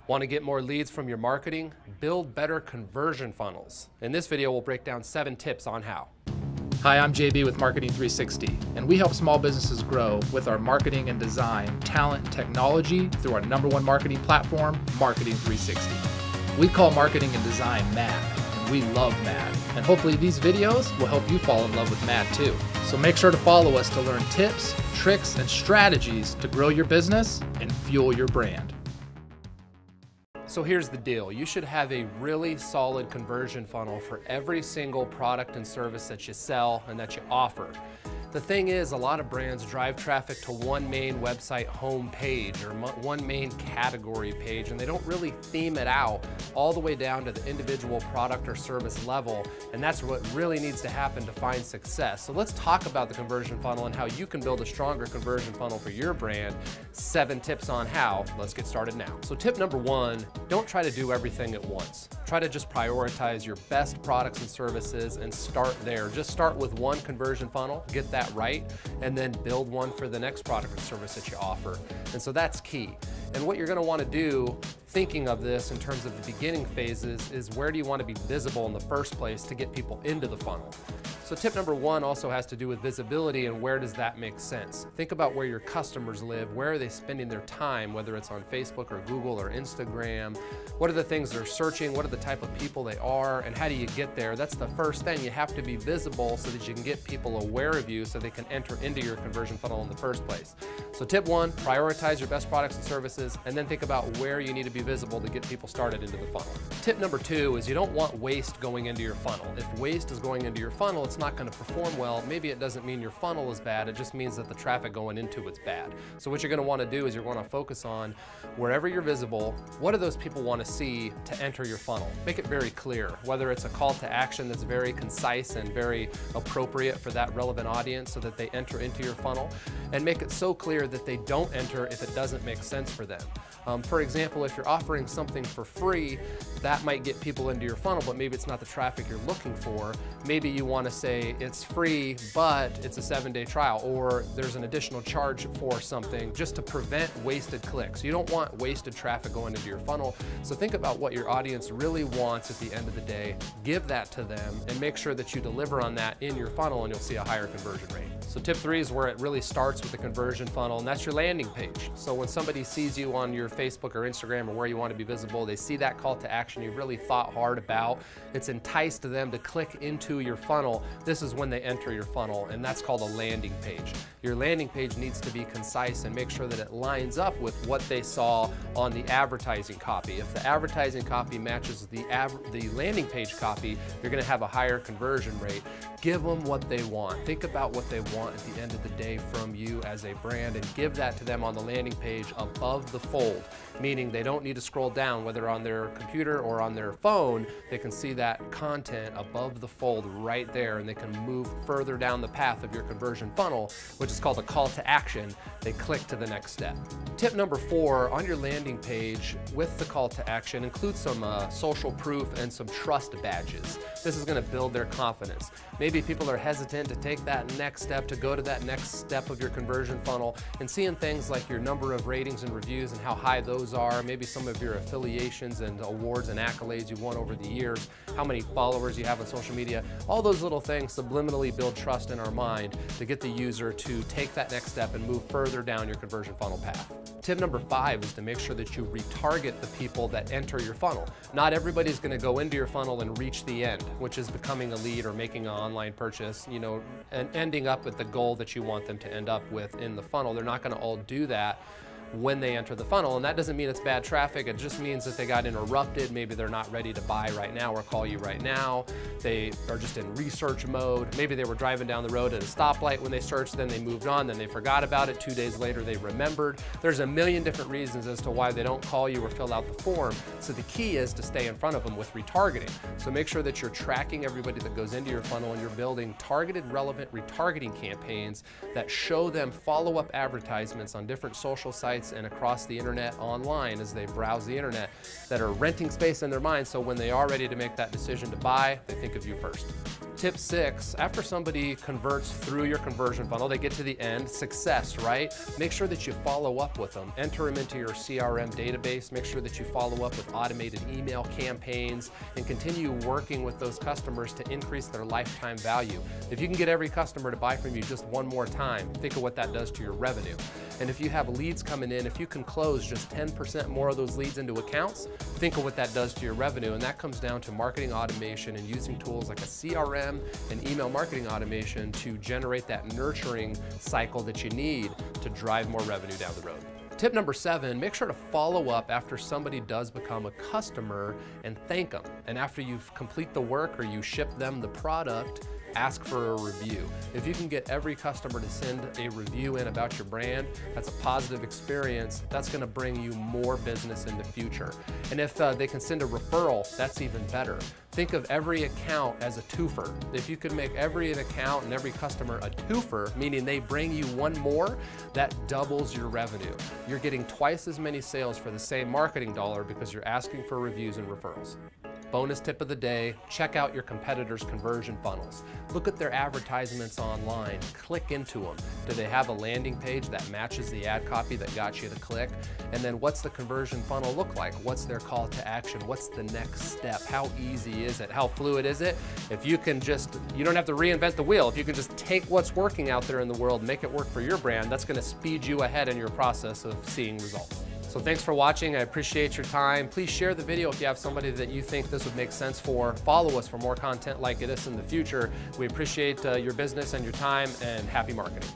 Want to get more leads from your marketing? Build better conversion funnels. In this video, we'll break down 7 tips on how. Hi, I'm JB with Marketing 360, and we help small businesses grow with our marketing and design, talent, and technology through our #1 marketing platform, Marketing 360. We call marketing and design mad, and we love mad. And hopefully these videos will help you fall in love with mad too. So make sure to follow us to learn tips, tricks, and strategies to grow your business and fuel your brand. So here's the deal. You should have a really solid conversion funnel for every single product and service that you sell and that you offer. The thing is, a lot of brands drive traffic to one main website home page or one main category page, and they don't really theme it out all the way down to the individual product or service level, and that's what really needs to happen to find success. So let's talk about the conversion funnel and how you can build a stronger conversion funnel for your brand. 7 tips on how. Let's get started now. So tip number 1, don't try to do everything at once. Try to just prioritize your best products and services and start there. Just start with one conversion funnel, get that right, and then build one for the next product or service that you offer. And so that's key. And what you're going to want to do, thinking of this in terms of the beginning phases, is where do you want to be visible in the first place to get people into the funnel? So tip number 1 also has to do with visibility and where does that make sense. Think about where your customers live. Where are they spending their time, whether it's on Facebook or Google or Instagram? What are the things they're searching? What are the type of people they are? And how do you get there? That's the first thing. You have to be visible so that you can get people aware of you so they can enter into your conversion funnel in the first place. So tip 1, prioritize your best products and services, and then think about where you need to be visible to get people started into the funnel. Tip number 2 is you don't want waste going into your funnel. If waste is going into your funnel, it's not going to perform well. Maybe it doesn't mean your funnel is bad, it just means that the traffic going into it's bad. So what you're going to want to do is you're going to focus on wherever you're visible, what do those people want to see to enter your funnel? Make it very clear, whether it's a call to action that's very concise and very appropriate for that relevant audience so that they enter into your funnel, and make it so clear that they don't enter if it doesn't make sense for them. For example, if you're offering something for free, that might get people into your funnel, but maybe it's not the traffic you're looking for. Maybe you want to say it's free, but it's a 7-day trial, or there's an additional charge for something just to prevent wasted clicks. You don't want wasted traffic going into your funnel. So think about what your audience really wants at the end of the day, give that to them, and make sure that you deliver on that in your funnel, and you'll see a higher conversion rate. So tip 3 is where it really starts with the conversion funnel, and that's your landing page. So when somebody sees you on your Facebook or Instagram or where you want to be visible, they see that call to action you really thought hard about, it's enticed them to click into your funnel. This is when they enter your funnel, and that's called a landing page. Your landing page needs to be concise and make sure that it lines up with what they saw on the advertising copy. If the advertising copy matches the landing page copy, you're going to have a higher conversion rate. Give them what they want. Think about what they want at the end of the day from you as a brand, and give that to them on the landing page above the fold, meaning they don't need to scroll down, whether on their computer or on their phone. They can see that content above the fold right there, and they can move further down the path of your conversion funnel, which is called a call to action. They click to the next step. Tip number 4, on your landing page with the call to action, include some social proof and some trust badges. This is going to build their confidence. Maybe people are hesitant to take that next step, to go to that next step of your conversion funnel, and seeing things like your number of ratings and reviews and how high those are, maybe some of your affiliations and awards and accolades you've won over the years, how many followers you have on social media. All those little things subliminally build trust in our mind to get the user to take that next step and move further down your conversion funnel path. Tip number 5 is to make sure that you retarget the people that enter your funnel. Not everybody's going to go into your funnel and reach the end, which is becoming a lead or making an online purchase, and ending up with the goal that you want them to end up with in the funnel. They're not going to all do that when they enter the funnel, and that doesn't mean it's bad traffic. It just means that they got interrupted. Maybe they're not ready to buy right now or call you right now. They are just in research mode. Maybe they were driving down the road at a stoplight when they searched, then they moved on, then they forgot about it. 2 days later they remembered. There's a million different reasons as to why they don't call you or fill out the form. So the key is to stay in front of them with retargeting. So make sure that you're tracking everybody that goes into your funnel, and you're building targeted, relevant retargeting campaigns that show them follow-up advertisements on different social sites and across the internet online as they browse the internet, that are renting space in their mind, so when they are ready to make that decision to buy, they think of you first. Tip 6, after somebody converts through your conversion funnel, they get to the end, success, right? Make sure that you follow up with them. Enter them into your CRM database. Make sure that you follow up with automated email campaigns and continue working with those customers to increase their lifetime value. If you can get every customer to buy from you just one more time, think of what that does to your revenue. And if you have leads coming in, if you can close just 10% more of those leads into accounts, think of what that does to your revenue. And that comes down to marketing automation and using tools like a CRM and email marketing automation to generate that nurturing cycle that you need to drive more revenue down the road. Tip number 7, make sure to follow up after somebody does become a customer and thank them. And after you've complete the work or you ship them the product, ask for a review. If you can get every customer to send a review in about your brand, that's a positive experience. That's gonna bring you more business in the future. And if they can send a referral, that's even better. Think of every account as a twofer. If you could make every account and every customer a twofer, meaning they bring you one more, that doubles your revenue. You're getting twice as many sales for the same marketing dollar because you're asking for reviews and referrals. Bonus tip of the day, check out your competitors' conversion funnels. Look at their advertisements online, click into them. Do they have a landing page that matches the ad copy that got you to click? And then what's the conversion funnel look like? What's their call to action? What's the next step? How easy is it? How fluid is it? If you can just, you don't have to reinvent the wheel. If you can just take what's working out there in the world, make it work for your brand, that's gonna speed you ahead in your process of seeing results. So thanks for watching. I appreciate your time. Please share the video if you have somebody that you think this would make sense for. Follow us for more content like this in the future. We appreciate your business and your time, and happy marketing.